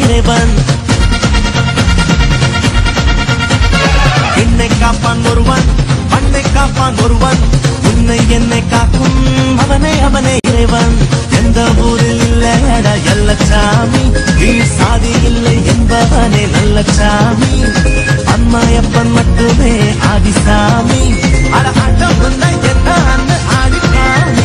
இறைவன். என்னை காப்பான் ஒருவன், மண்ணை காப்பான் ஒருவன், உன்னை என்னை காக்கும் அவனே அவனே இறைவன். எந்த ஊரில் இல்லையடா எல்லச்சாமி, சாதி இல்லை என்பவனே நல்ல சாமி. அம்மாயப்பன் மட்டுமே ஆதிசாமி, அட ஆட்டம் உன்னை என்ன அந்த ஆடிசாமி.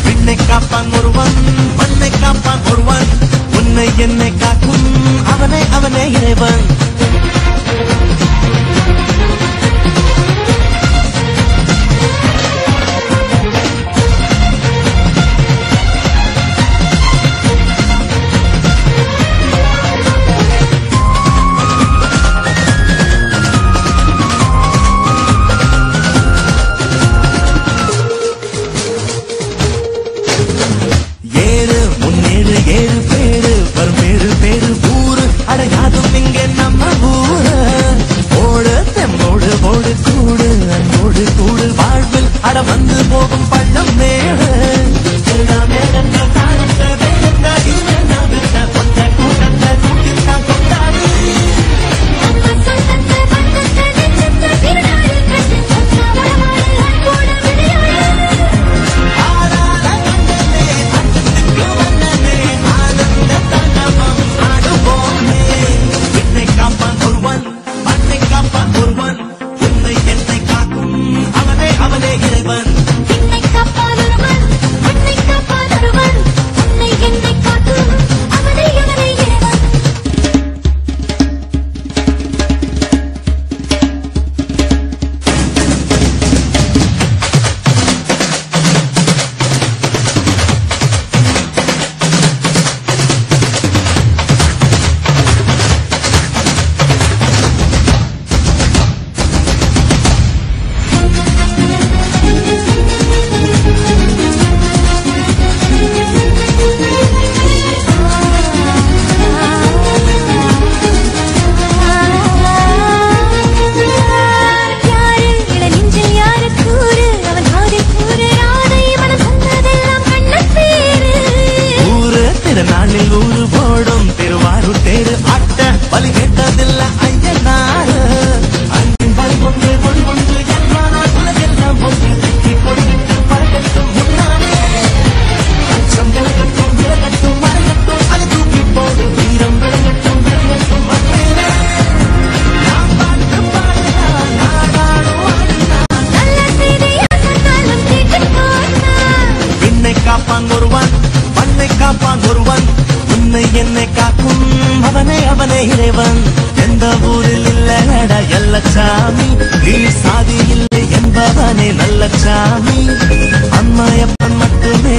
விண்ணை காப்பான் ஒருவன், மண்ணை காப்பான் ஒருவன், உன்னை என்னை காக்கும் அவனே அவனே இறைவன். வந்து போகும் பள்ளம் மேடு நாளில் ஊரு போடும் திருவாரூர் தேரு ஆட்ட பலி கேட்டதில்லை ஐயனார். அன்பின் பலி கொண்டு கொள் கொண்டு எல்லா நாட்டுலகெல்லாம் ஒன்று திக்கி கொடுத்து பறக்கட்டும் முன்னாலே. அச்சம் விலகட்டும் விலகட்டும் மறையட்டும் அது தூக்கி போடு வீரம் விலகட்டும் விலகட்டும் மண்ணேனே. நாம் பாட்டு பாடலாம் நாடாடும் ஆடலாம் நல்ல செய்தியாக காலம் கேட்டு போனான். விண்ணை காப்பான் ஒருவன், மண்ணை காப்பான் ஒருவன், உன்னை என்னை காக்கும் அவனே அவனே இறைவன். எந்த ஊரில் இல்லடா எல்லச்சாமி, சாதி இல்லை என்பவனே நல்ல சாமி. அம்மாயப்பன் மட்டுமே